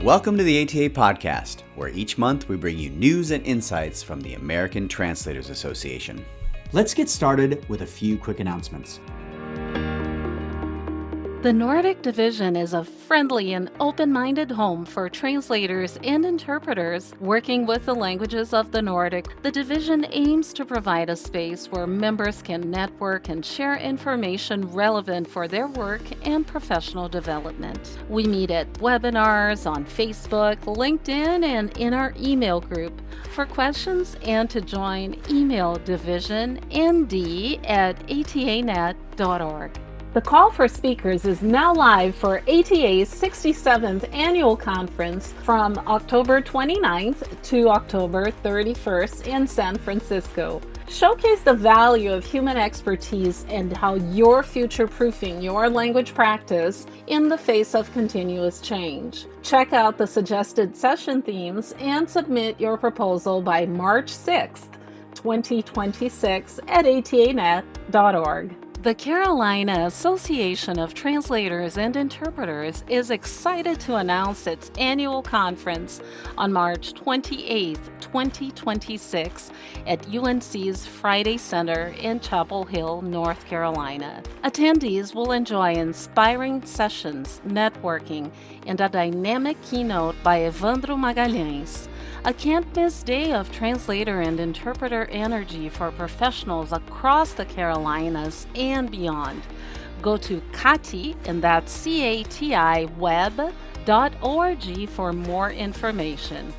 Welcome to the ATA Podcast, where each month we bring you news and insights from the American Translators Association. Let's get started with a few quick announcements. The Nordic Division is a friendly and open-minded home for translators and interpreters working with the languages of the Nordic. The division aims to provide a space where members can network and share information relevant for their work and professional development. We meet at webinars, on Facebook, LinkedIn, and in our email group. For questions and to join, email divisionnd@atanet.org. The call for speakers is now live for ATA's 67th Annual Conference from October 29th to October 31st in San Francisco. Showcase the value of human expertise and how you're future-proofing your language practice in the face of continuous change. Check out the suggested session themes and submit your proposal by March 6th, 2026 at atanet.org. The Carolina Association of Translators and Interpreters is excited to announce its annual conference on March 28, 2026 at UNC's Friday Center in Chapel Hill, North Carolina. Attendees will enjoy inspiring sessions, networking, and a dynamic keynote by Evandro Magalhães. A can't-miss day of translator and interpreter energy for professionals across the Carolinas and beyond. Go to CATI, and that's CATI web.org for more information.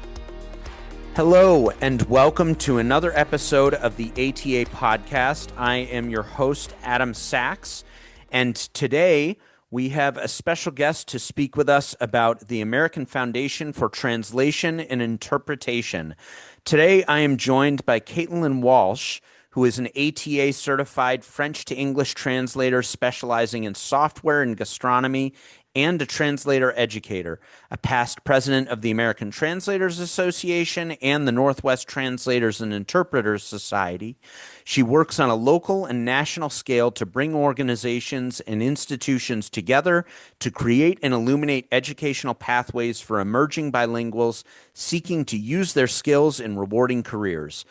Hello, and welcome to another episode of the ATA Podcast. I am your host, Adam Sachs, and today we have a special guest to speak with us about the American Foundation for Translation and Interpretation. Today, I am joined by Caitlin Walsh, who is an ATA-certified French-to-English translator specializing in software and gastronomy, and a translator educator, a past president of the American Translators Association and the Northwest Translators and Interpreters Society. She works on a local and national scale to bring organizations and institutions together to create and illuminate educational pathways for emerging bilinguals seeking to use their skills in rewarding careers.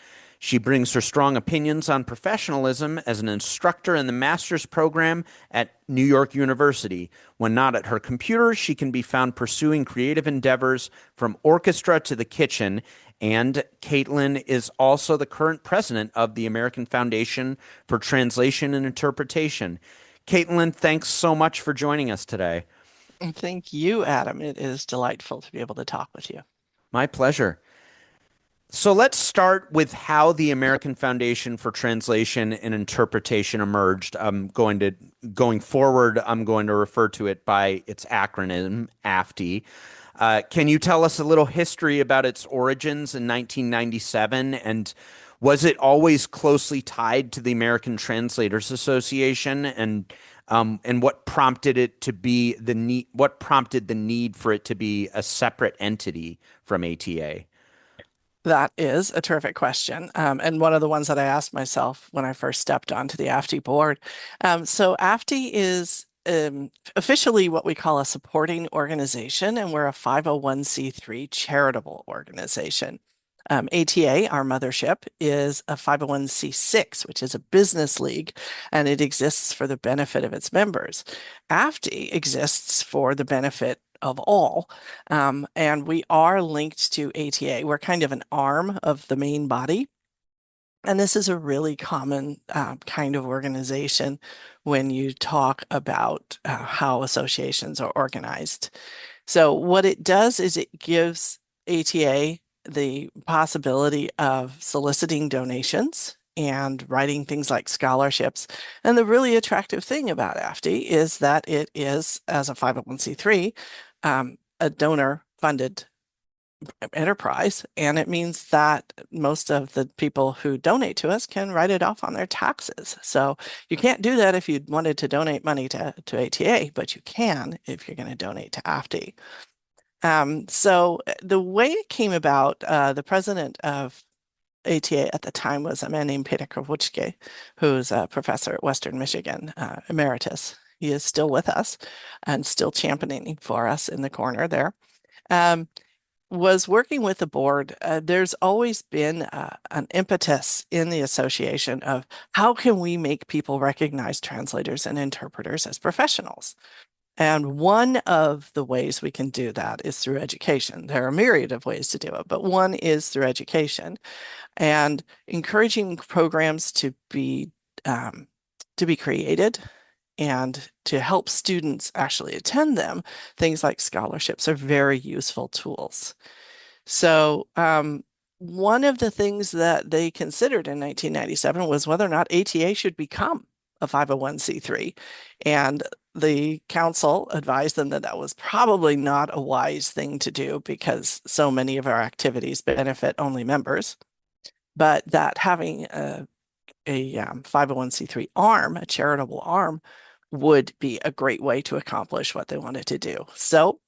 She brings her strong opinions on professionalism as an instructor in the master's program at New York University. When not at her computer, she can be found pursuing creative endeavors from orchestra to the kitchen. And Caitlin is also the current president of the American Foundation for Translation and Interpretation. Caitlin, thanks so much for joining us today. Thank you, Adam. It is delightful to be able to talk with you. My pleasure. So let's start with how the American Foundation for Translation and Interpretation emerged. Going forward, I'm going to refer to it by its acronym, AFTI. Can you tell us a little history about its origins in 1997, and was it always closely tied to the American Translators Association, and what prompted it to be what prompted the need for it to be a separate entity from ATA? That is a terrific question, and one of the ones that I asked myself when I first stepped onto the AFTI board. So AFTI is officially what we call a supporting organization, and we're a 501c3 charitable organization. ATA, our mothership, is a 501c6, which is a business league, and it exists for the benefit of its members. AFTI exists for the benefit of all, and we are linked to ATA. We're kind of an arm of the main body, and this is a really common kind of organization when you talk about how associations are organized. So what it does is it gives ATA the possibility of soliciting donations and writing things like scholarships. And the really attractive thing about AFTI is that it is, as a 501c3, a donor-funded enterprise, and it means that most of the people who donate to us can write it off on their taxes. So you can't do that if you wanted to donate money to ATA, but you can if you're going to donate to AFTI. So the way it came about, the president of ATA at the time was a man named Peter Krawczyk, who's a professor at Western Michigan, emeritus. He is still with us and still championing for us in the corner there. was working with the board. There's always been an impetus in the association of how can we make people recognize translators and interpreters as professionals? And one of the ways we can do that is through education. There are a myriad of ways to do it, but one is through education and encouraging programs to be created and to help students actually attend them. Things like scholarships are very useful tools. So one of the things that they considered in 1997 was whether or not ATA should become a 501c3. And the council advised them that that was probably not a wise thing to do because so many of our activities benefit only members, but that having a 501c3 arm, a charitable arm, would be a great way to accomplish what they wanted to do. So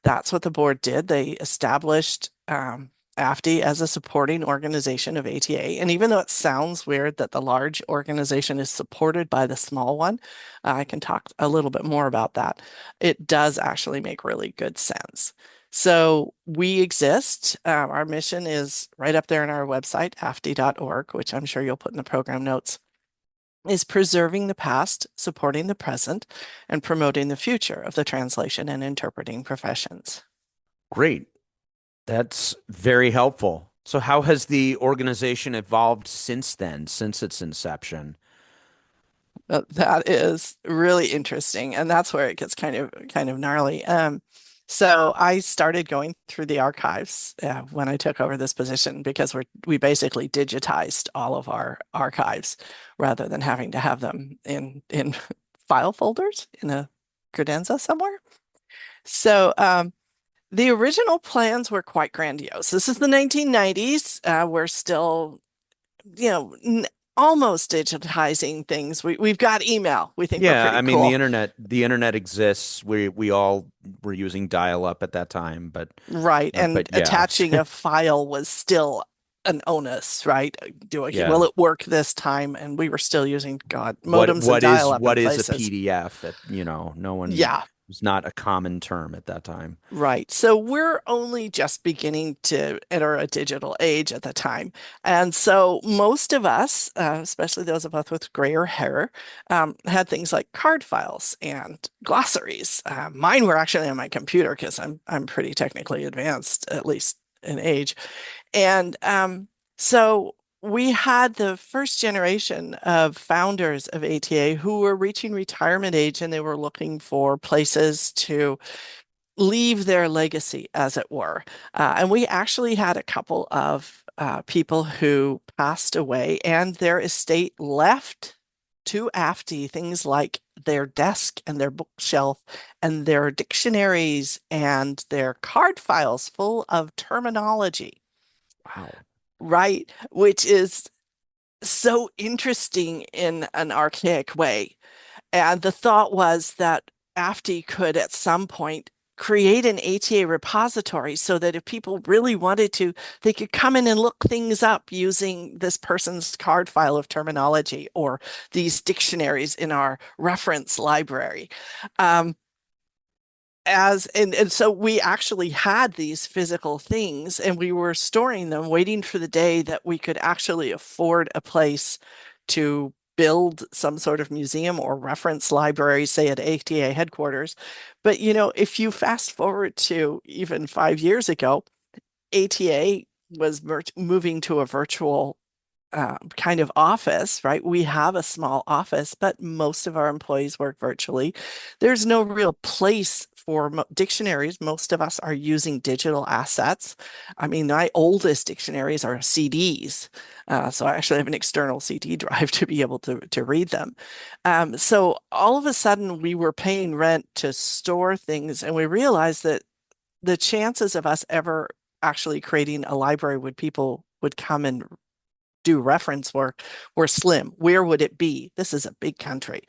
that's what the board did. They established AFTI as a supporting organization of ATA. And even though it sounds weird that the large organization is supported by the small one, I can talk a little bit more about that. It does actually make really good sense. So we exist. Our mission is right up there on our website, afti.org, which I'm sure you'll put in the program notes, is preserving the past, supporting the present, and promoting the future of the translation and interpreting professions. Great. That's very helpful. So how has the organization evolved since then, since its inception? That is really interesting, and that's where it gets kind of gnarly. So I started going through the archives when I took over this position because we basically digitized all of our archives rather than having to have them in file folders in a credenza somewhere. So the original plans were quite grandiose. This is the 1990s. We're still, almost digitizing things. We've got email. We think we're Yeah, pretty I mean cool. the internet exists. We all were using dial-up at that time, but Right. And but yeah. attaching a file was still an onus, right? Yeah. Will it work this time? And we were still using What modems and dial-up what in is a places. PDF? No one Yeah. was not a common term at that time. Right. So we're only just beginning to enter a digital age at the time. And so most of us, especially those of us with grayer hair, had things like card files and glossaries. Mine were actually on my computer because I'm pretty technically advanced, at least in age. And so we had the first generation of founders of ATA who were reaching retirement age and they were looking for places to leave their legacy, as it were. And we actually had a couple of people who passed away and their estate left to AFTI things like their desk and their bookshelf and their dictionaries and their card files full of terminology. Wow. Right, which is so interesting in an archaic way. And the thought was that AFTI could at some point create an ATA repository so that if people really wanted to, they could come in and look things up using this person's card file of terminology or these dictionaries in our reference library. And so we actually had these physical things and we were storing them, waiting for the day that we could actually afford a place to build some sort of museum or reference library, say at ATA headquarters. But if you fast forward to even 5 years ago, ATA was moving to a virtual kind of office, right? We have a small office, but most of our employees work virtually. There's no real place for dictionaries. Most of us are using digital assets. I mean, my oldest dictionaries are CDs. So I actually have an external CD drive to be able to read them. So all of a sudden we were paying rent to store things and we realized that the chances of us ever actually creating a library where people would come and do reference work were slim. Where would it be? This is a big country.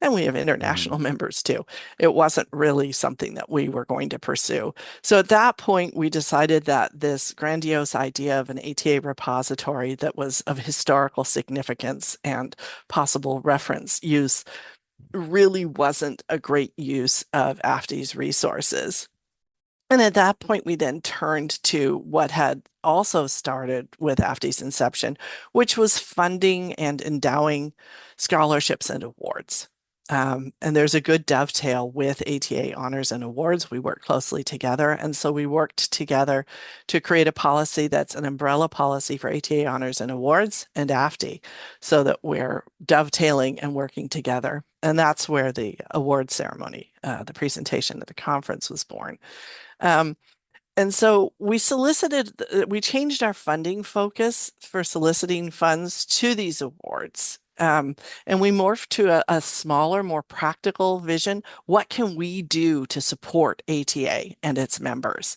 And we have international members too. It wasn't really something that we were going to pursue. So at that point, we decided that this grandiose idea of an ATA repository that was of historical significance and possible reference use really wasn't a great use of AFTI's resources. And at that point, we then turned to what had also started with AFTI's inception, which was funding and endowing scholarships and awards. And there's a good dovetail with ATA honors and awards. We work closely together. And so we worked together to create a policy that's an umbrella policy for ATA honors and awards and AFTI so that we're dovetailing and working together. And that's where the award ceremony, the presentation at the conference was born. Um, and so we changed our funding focus for soliciting funds to these awards. And we morphed to a smaller, more practical vision. What can we do to support ATA and its members?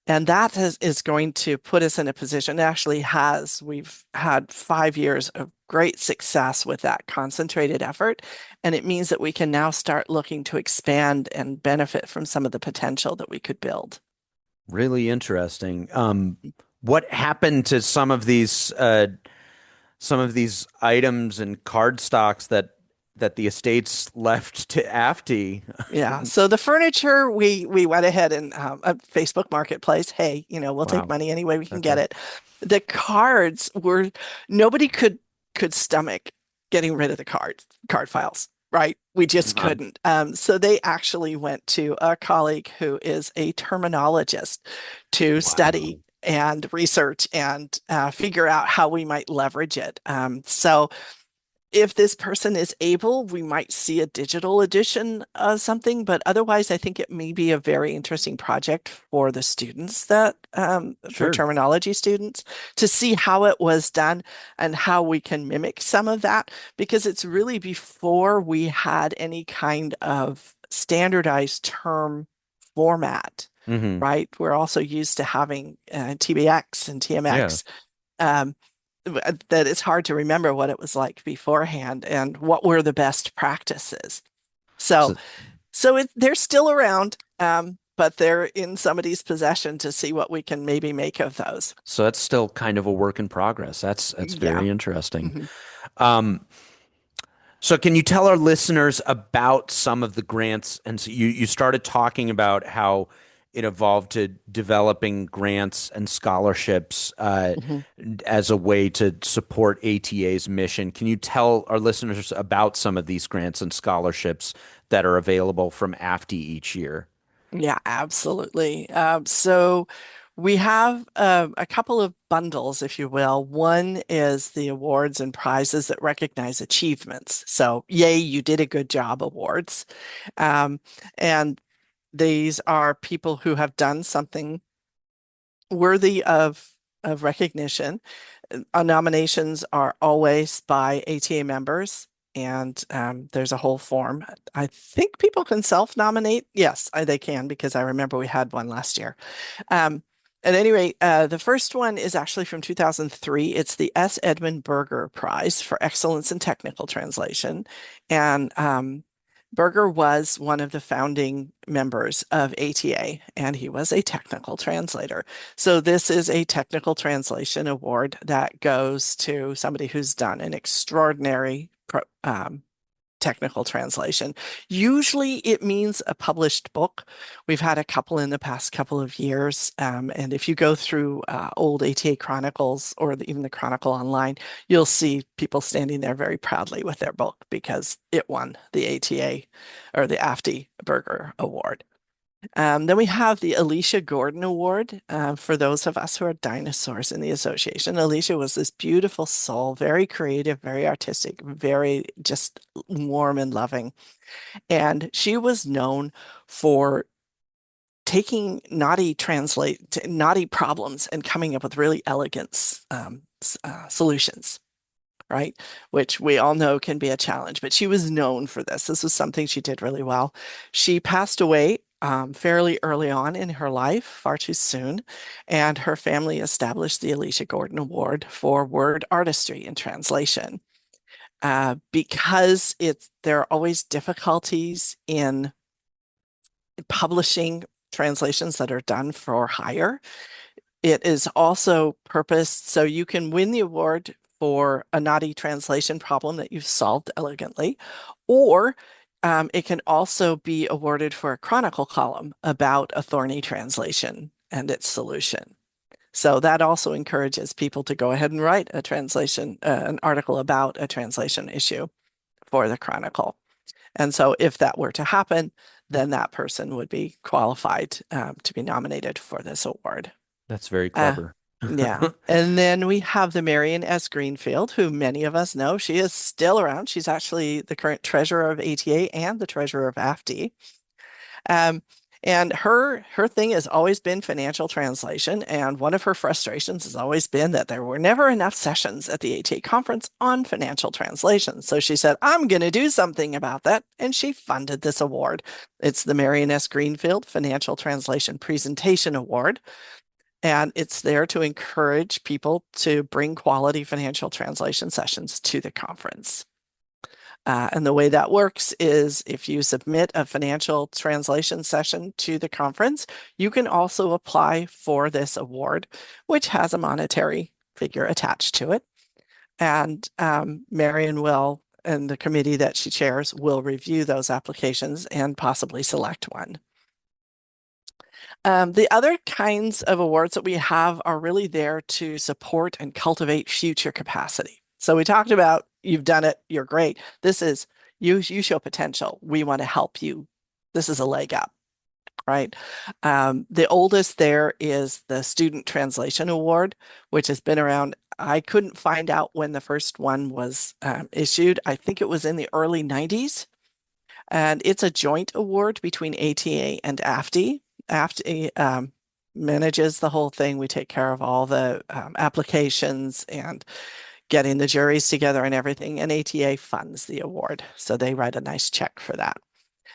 And that is going to put us in a position, actually has, we've had 5 years of great success with that concentrated effort. And it means that we can now start looking to expand and benefit from some of the potential that we could build. Really interesting. What happened to some of these items and card stocks that the estates left to AFTI? Yeah. So the furniture, we went ahead and a Facebook Marketplace. Hey, we'll take Wow. money any way we can get Okay. it. The cards were nobody could stomach getting rid of the card files, right? We just Uh-huh. couldn't. So they actually went to a colleague who is a terminologist to Wow. study and research and figure out how we might leverage it. So if this person is able, we might see a digital edition of something, but otherwise, I think it may be a very interesting project for the students for Sure. terminology students to see how it was done and how we can mimic some of that, because it's really before we had any kind of standardized term format, Hmm. right? We're also used to having TBX and Yeah. TMX. Um, that it's hard to remember what it was like beforehand and what were the best practices. So, So, they're still around, but they're in somebody's possession to see what we can maybe make of those. so that's still kind of a work in progress. That's Yeah. very interesting. Mhm. Um, So can you tell our listeners about some of the grants? And so you started talking about how it evolved to developing grants and scholarships Mhm. as a way to support ATA's mission. Can you tell our listeners about some of these grants and scholarships that are available from AFTI each year? Yeah, absolutely. So we have a couple of bundles, if you will. One is the awards and prizes that recognize achievements. So, yay, you did a good job awards. Um, and these are people who have done something worthy of recognition. Nominations are always by ATA members, and there's a whole form. I think people can self-nominate. Yes, they can, because I remember we had one last year. Um, at any rate, the first one is actually from 2003. It's the S. Edmund Berger Prize for Excellence in Technical Translation. And Berger was one of the founding members of ATA, and he was a technical translator. So this is a technical translation award that goes to somebody who's done an extraordinary technical translation. Usually it means a published book. We've had a couple in the past couple of years. And if you go through old ATA Chronicles or even the Chronicle online, you'll see people standing there very proudly with their book because it won the ATA or the AFTI Burger Award. Then we have the Alicia Gordon Award for those of us who are dinosaurs in the association. Alicia was this beautiful soul, very creative, very artistic, very just warm and loving. And she was known for taking naughty problems and coming up with really elegant solutions, right? Which we all know can be a challenge, but she was known for this. This was something she did really well. She passed away fairly early on in her life, far too soon, and her family established the Alicia Gordon Award for word artistry and translation. Because there are always difficulties in publishing translations that are done for hire. It is also purposed so you can win the award for a naughty translation problem that you've solved elegantly, or It can also be awarded for a chronicle column about a thorny translation and its solution. So that also encourages people to go ahead and write a translation, an article about a translation issue for the Chronicle. And so if that were to happen, then that person would be qualified to be nominated for this award. That's very clever. Yeah. And then we have the Marion S. Greenfield, who many of us know. She is still around. She's actually the current treasurer of ATA and the treasurer of AFTI. And her thing has always been financial translation. And one of her frustrations has always been that there were never enough sessions at the ATA conference on financial translation. So she said, I'm going to do something about that. And she funded this award. It's the Marion S. Greenfield Financial Translation Presentation Award. And it's there to encourage people to bring quality financial translation sessions to the conference. And the way that works is if you submit a financial translation session to the conference, you can also apply for this award, which has a monetary figure attached to it. And Marion will, and the committee that she chairs, will review those applications and possibly select one. The other kinds of awards that we have are really there to support and cultivate future capacity. So we talked about, you've done it, you're great. This is, you show potential. We want to help you. This is a leg up, right? The oldest there is the Student Translation Award, which has been around. I couldn't find out when the first one was issued. I think it was in the early 90s. And it's a joint award between ATA and AFTI. AFTI manages the whole thing. We take care of all the applications and getting the juries together and everything, and ATA funds the award. So they write a nice check for that.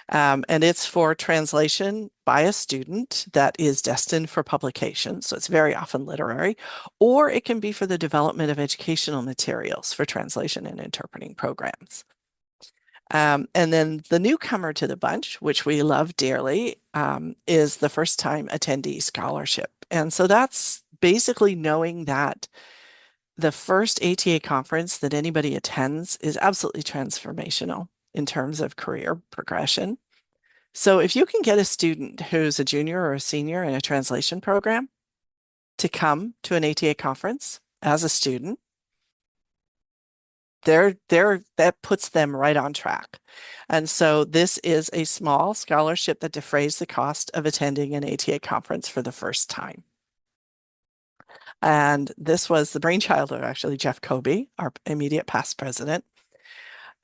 And it's for translation by a student that is destined for publication. So it's very often literary, or it can be for the development of educational materials for translation and interpreting programs. And then the newcomer to the bunch, which we love dearly, is the first time attendee scholarship. And so that's basically knowing that the first ATA conference that anybody attends is absolutely transformational in terms of career progression. So if you can get a student who's a junior or a senior in a translation program to come to an ATA conference as a student, that puts them right on track. And so this is a small scholarship that defrays the cost of attending an ATA conference for the first time. And this was the brainchild of actually Jeff Kobe, our immediate past president.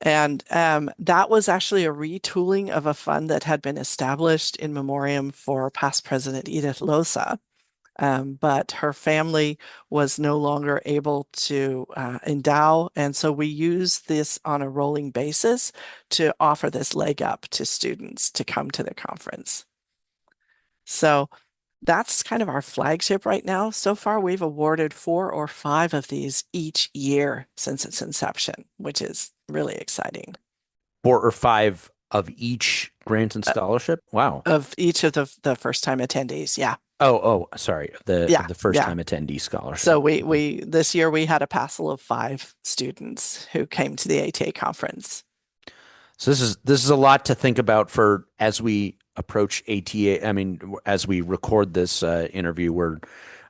And that was actually a retooling of a fund that had been established in memoriam for past President Edith Loza. But her family was no longer able to endow. And so we use this on a rolling basis to offer this leg up to students to come to the conference. So that's kind of our flagship right now. So far, we've awarded 4 or 5 of these each year since its inception, which is really exciting. 4 or 5 of each grant and scholarship? Wow. Of each of the first-time attendees, yeah. Oh, sorry. The first-time attendee scholarship. So we this year we had a passel of 5 students who came to the ATA conference. So this is a lot to think about for as we approach ATA. I mean, as we record this interview,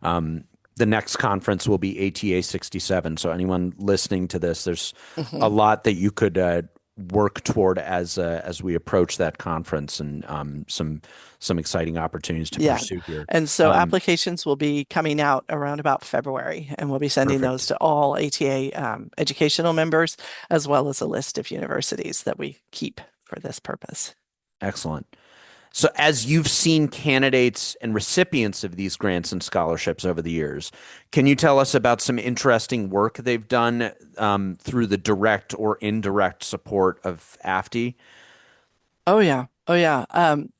the next conference will be ATA 67. So anyone listening to this, there's a lot that you could work toward as we approach that conference, and some exciting opportunities to pursue here. And so applications will be coming out around about February, and we'll be sending those to all ATA educational members, as well as a list of universities that we keep for this purpose. Excellent. So as you've seen candidates and recipients of these grants and scholarships over the years, can you tell us about some interesting work they've done through the direct or indirect support of AFTI? Oh, yeah.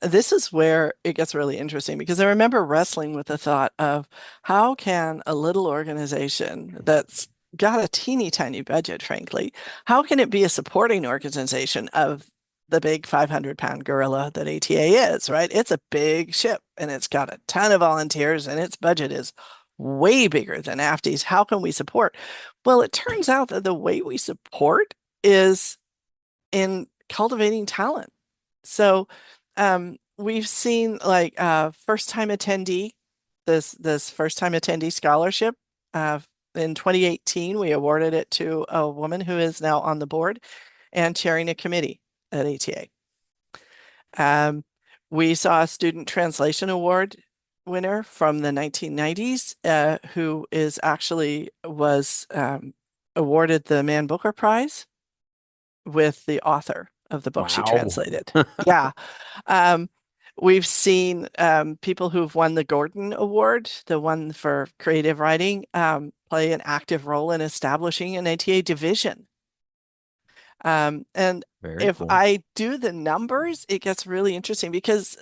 This is where it gets really interesting, because I remember wrestling with the thought of how can a little organization that's got a teeny tiny budget, frankly, how can it be a supporting organization of the big 500-pound gorilla that ATA is, right? It's a big ship, and it's got a ton of volunteers, and its budget is way bigger than AFTI's. How can we support? Well, it turns out that the way we support is in cultivating talent. So we've seen like first-time attendee, this first-time attendee scholarship. In 2018, we awarded it to a woman who is now on the board and chairing a committee at ATA. We saw a student translation award winner from the 1990s who was awarded the Man Booker Prize with the author of the book she Wow. translated. Yeah. We've seen people who've won the Gordon Award, the one for creative writing, play an active role in establishing an ATA division. And Very if cool. I do the numbers, it gets really interesting because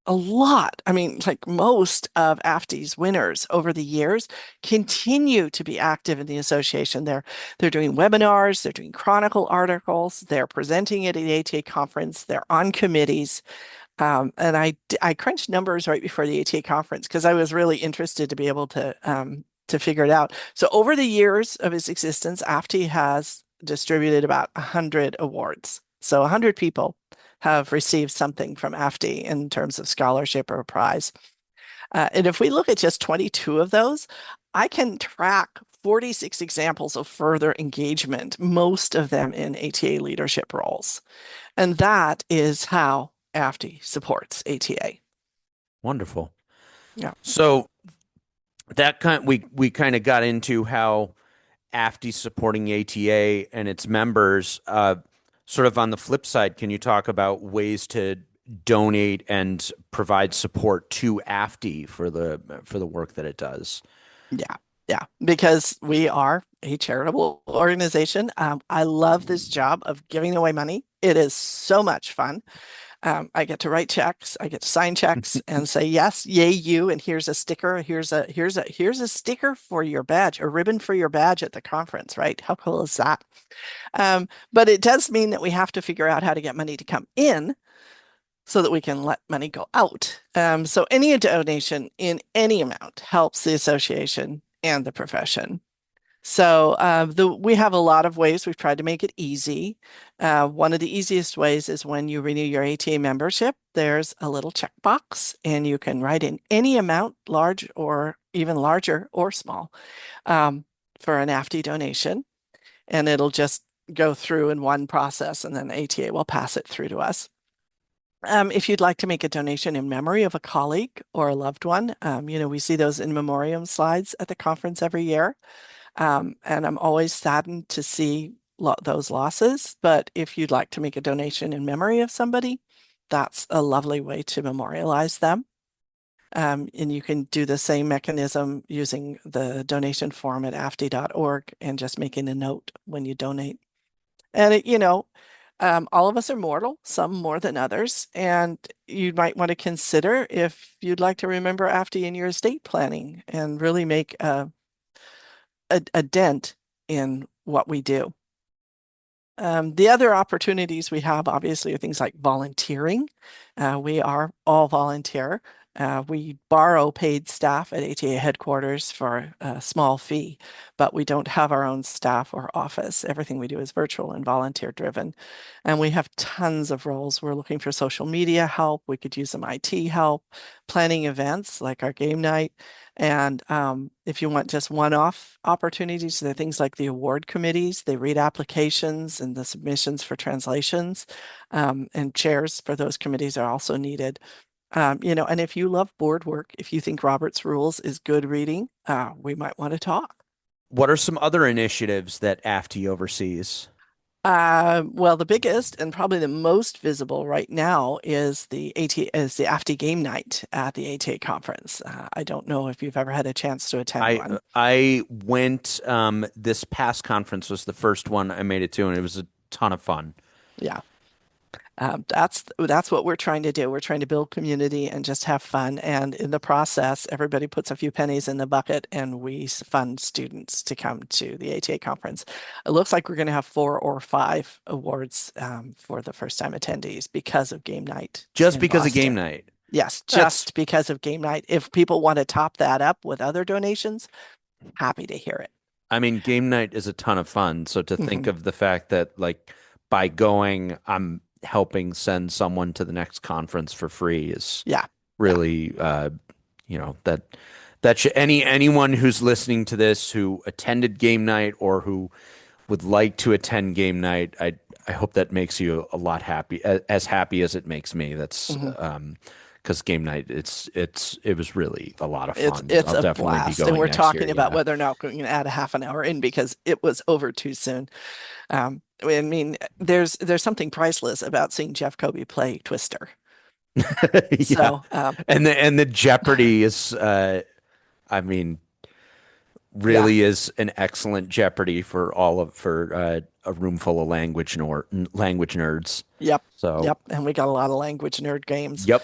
like most of AFTI's winners over the years continue to be active in the association. They're doing webinars, they're doing chronicle articles, they're presenting at the ATA conference, they're on committees. And I crunched numbers right before the ATA conference because I was really interested to be able to figure it out. So over the years of its existence, AFTI has distributed about 100 awards. So 100 people have received something from AFTI in terms of scholarship or a prize. And if we look at just 22 of those, I can track 46 examples of further engagement, most of them in ATA leadership roles. And that is how AFTI supports ATA. Wonderful. Yeah. So we kind of got into how AFTI supporting ATA and its members. Sort of on the flip side, can you talk about ways to donate and provide support to AFTI for the work that it does? Yeah, because we are a charitable organization. I love this job of giving away money. It is so much fun. I get to write checks, I get to sign checks and say, yes, yay you, and here's a sticker, here's a sticker for your badge, a ribbon for your badge at the conference, right? How cool is that? But it does mean that we have to figure out how to get money to come in so that we can let money go out. So any donation in any amount helps the association and the profession. So we have a lot of ways we've tried to make it easy. One of the easiest ways is when you renew your ATA membership, there's a little checkbox and you can write in any amount, large or even larger or small, for an AFTI donation. And it'll just go through in one process and then ATA will pass it through to us. If you'd like to make a donation in memory of a colleague or a loved one, we see those in memoriam slides at the conference every year. And I'm always saddened to see those losses. But if you'd like to make a donation in memory of somebody, that's a lovely way to memorialize them. And you can do the same mechanism using the donation form at afti.org and just making a note when you donate. And all of us are mortal, some more than others, and you might want to consider if you'd like to remember AFTI in your estate planning and really make a dent in what we do. The other opportunities we have obviously are things like volunteering. We are all volunteer. We borrow paid staff at ATA headquarters for a small fee, but we don't have our own staff or office. Everything we do is virtual and volunteer driven. And we have tons of roles. We're looking for social media help. We could use some IT help, planning events like our game night. And if you want just one-off opportunities, there are things like the award committees. They read applications and the submissions for translations, and chairs for those committees are also needed. And if you love board work, if you think Robert's Rules is good reading, we might want to talk. What are some other initiatives that AFTI oversees? Well, the biggest and probably the most visible right now is the AFTI game night at the ATA conference. I don't know if you've ever had a chance to attend one. I went. This past conference was the first one I made it to, and it was a ton of fun. Yeah. That's what we're trying to do. We're trying to build community and just have fun. And in the process, everybody puts a few pennies in the bucket and we fund students to come to the ATA conference. It looks like we're going to have 4 or 5 awards for the first time attendees because of game night. Just because of game night? Yes, just because of game night. If people want to top that up with other donations, happy to hear it. I mean, game night is a ton of fun. So to think of the fact that like by going, I'm helping send someone to the next conference for free is Yeah. really, that should anyone who's listening to this who attended game night or who would like to attend game night, I hope that makes you a lot as happy as it makes me. That's Mhm. Because game night, it was really a lot of fun. It's I'll a definitely be blast. And going we're next year. talking about Yeah. whether or not we're going to add a half an hour in because it was over too soon. I mean, there's something priceless about seeing Jeff Kobe play Twister. Yeah. So, And the Jeopardy is I mean, yeah. really is an excellent Jeopardy for a room full of language nerds. Yep. So, Yep. And we got a lot of language nerd games. yep.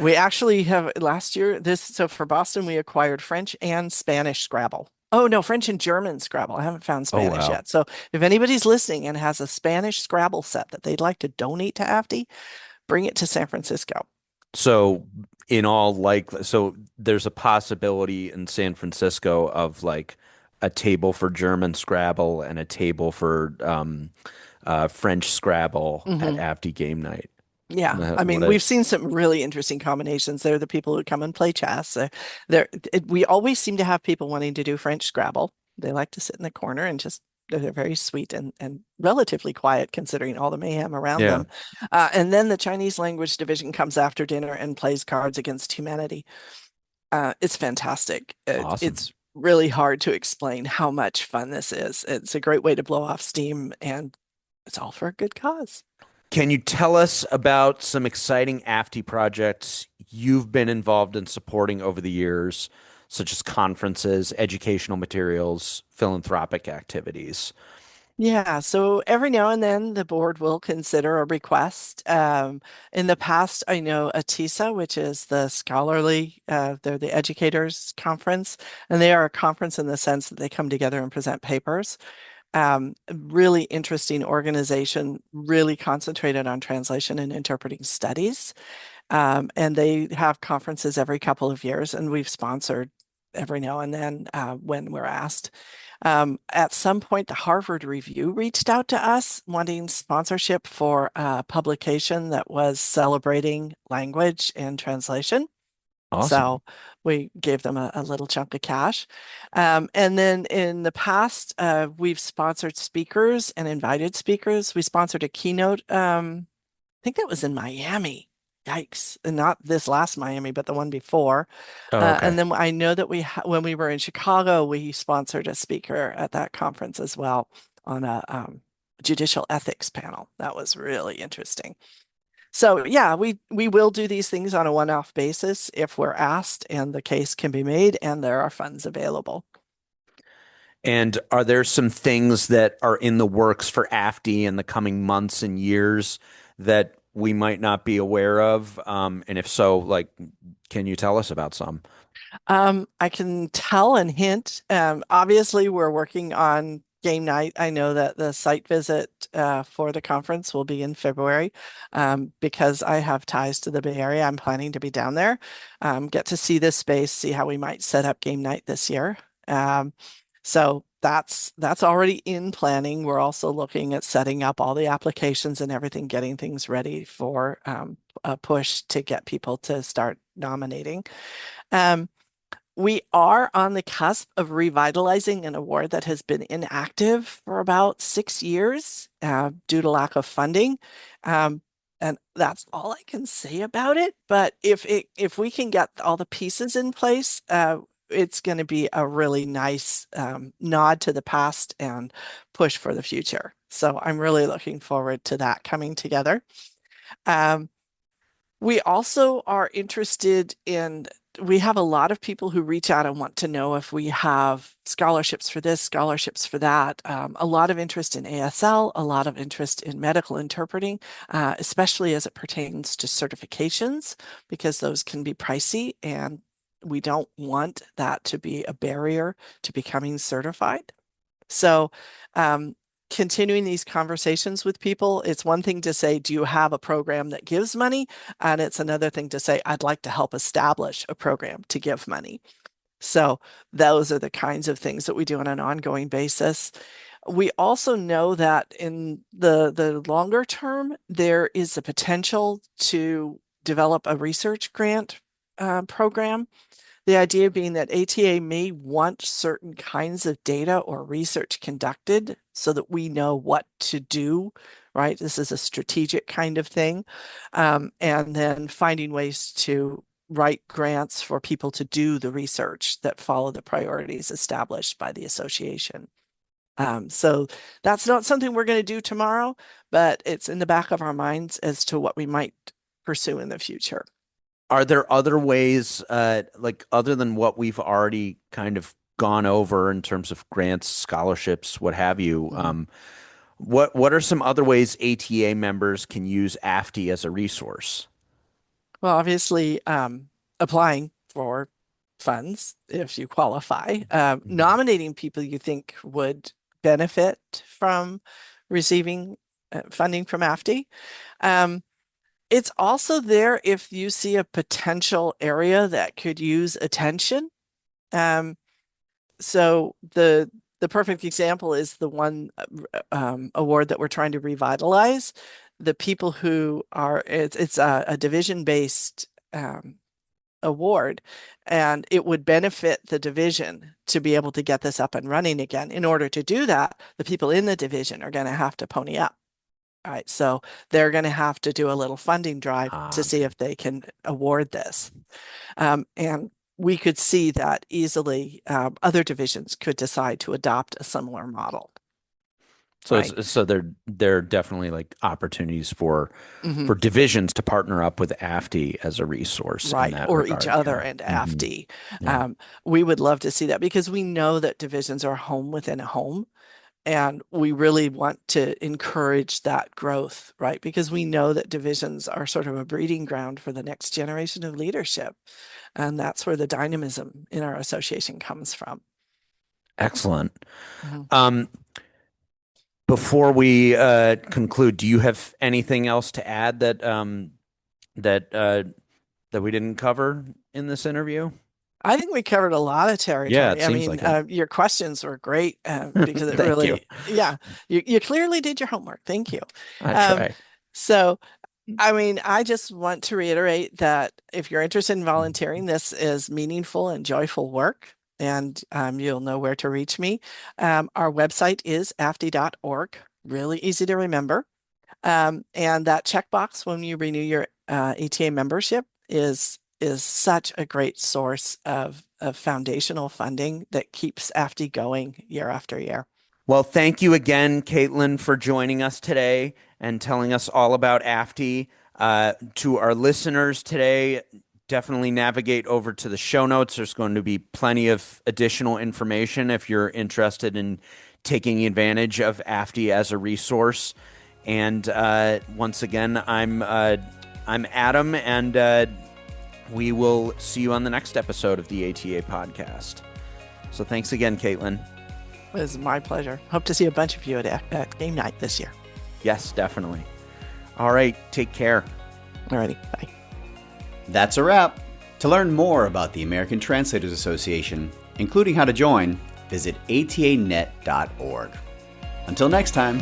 We actually have last year, so for Boston, we acquired French and Spanish Scrabble. Oh, no, French and German Scrabble. I haven't found Oh Spanish wow. yet. So if anybody's listening and has a Spanish Scrabble set that they'd like to donate to AFTI, bring it to San Francisco. So so there's a possibility in San Francisco of like a table for German Scrabble and a table for French Scrabble at Hmm. AFTI game night. Yeah, I What mean, a we've seen some really interesting combinations. They're the people who come and play chess. We always seem to have people wanting to do French Scrabble. They like to sit in the corner and just they're very sweet and relatively quiet considering all the mayhem around Yeah, them. And then the Chinese language division comes after dinner and plays Cards Against Humanity. It's fantastic. awesome. It's really hard to explain how much fun this is. It's a great way to blow off steam, and it's all for a good cause. Can you tell us about some exciting AFTI projects you've been involved in supporting over the years, such as conferences, educational materials, philanthropic activities? Yeah, so every now and then the board will consider a request. In the past, I know ATISA, which is the scholarly, they're the educators conference, and they are a conference in the sense that they come together and present papers. Really interesting organization, really concentrated on translation and interpreting studies. And they have conferences every couple of years, and we've sponsored every now and then when we're asked. At some point, the Harvard Review reached out to us wanting sponsorship for a publication that was celebrating language and translation. Awesome. So we gave them a little chunk of cash. And then in the past, we've sponsored speakers and invited speakers. We sponsored a keynote, I think that was in Miami. Yikes. And not this last Miami, but the one before. Oh, And okay. then I know that when we were in Chicago, we sponsored a speaker at that conference as well on a judicial ethics panel. That was really interesting. So yeah, we will do these things on a one-off basis if we're asked and the case can be made and there are funds available. And are there some things that are in the works for AFTI in the coming months and years that we might not be aware of? And if so, like, can you tell us about some? I can tell and hint. Obviously, we're working on game night. I know that the site visit for the conference will be in February. Because I have ties to the Bay Area, I'm planning to be down there, get to see this space, see how we might set up game night this year. So that's already in planning. We're also looking at setting up all the applications and everything, getting things ready for a push to get people to start nominating. Um, we are on the cusp of revitalizing an award that has been inactive for about 6 years due to lack of funding. And that's all I can say about it. But if we can get all the pieces in place, it's going to be a really nice nod to the past and push for the future. So I'm really looking forward to that coming together. Um, we also are interested in, we have a lot of people who reach out and want to know if we have scholarships for this, scholarships for that. A lot of interest in ASL, a lot of interest in medical interpreting, especially as it pertains to certifications, because those can be pricey and we don't want that to be a barrier to becoming certified. So, continuing these conversations with people, it's one thing to say, do you have a program that gives money? And it's another thing to say, I'd like to help establish a program to give money. So those are the kinds of things that we do on an ongoing basis. We also know that in the longer term, there is a potential to develop a research grant program. The idea being that ATA may want certain kinds of data or research conducted so that we know what to do, right? This is a strategic kind of thing. And then finding ways to write grants for people to do the research that follow the priorities established by the association. So that's not something we're going to do tomorrow, but it's in the back of our minds as to what we might pursue in the future. Are there other ways, like other than what we've already kind of gone over in terms of grants, scholarships, what have you? What are some other ways ATA members can use AFTI as a resource? Well, obviously, applying for funds if you qualify, nominating people you think would benefit from receiving funding from AFTI. It's also there if you see a potential area that could use attention. So the perfect example is the one award that we're trying to revitalize. The people who are, it's a division-based award, and it would benefit the division to be able to get this up and running again. In order to do that, the people in the division are going to have to pony up. All right, so they're going to have to do a little funding drive to see if they can award this. And we could see that easily other divisions could decide to adopt a similar model. So right? so there are definitely like opportunities for divisions to partner up with AFTI as a resource, right? In that or regard. each other and AFTI. Yeah. We would love to see that because we know that divisions are home within a home. And we really want to encourage that growth, right? Because we know that divisions are sort of a breeding ground for the next generation of leadership. And that's where the dynamism in our association comes from. Excellent. Before we conclude, do you have anything else to add that that we didn't cover in this interview? I think we covered a lot of territory. Yeah, it seems like it. Your questions were great because it Thank really, you. yeah, you clearly did your homework. Thank you. I try. So, I mean, I just want to reiterate that if you're interested in volunteering, this is meaningful and joyful work, and you'll know where to reach me. Our website is afti.org, really easy to remember. And that checkbox when you renew your ATA membership is such a great source of foundational funding that keeps AFTI going year after year. Well, thank you again, Caitlin, for joining us today and telling us all about AFTI. To our listeners today, definitely navigate over to the show notes. There's going to be plenty of additional information if you're interested in taking advantage of AFTI as a resource. And once again, I'm Adam, and we will see you on the next episode of the ATA podcast. So thanks again, Caitlin. It was my pleasure. Hope to see a bunch of you at game night this year. Yes, definitely. All right, take care. Alrighty, bye. That's a wrap. To learn more about the American Translators Association, including how to join, visit atanet.org. Until next time.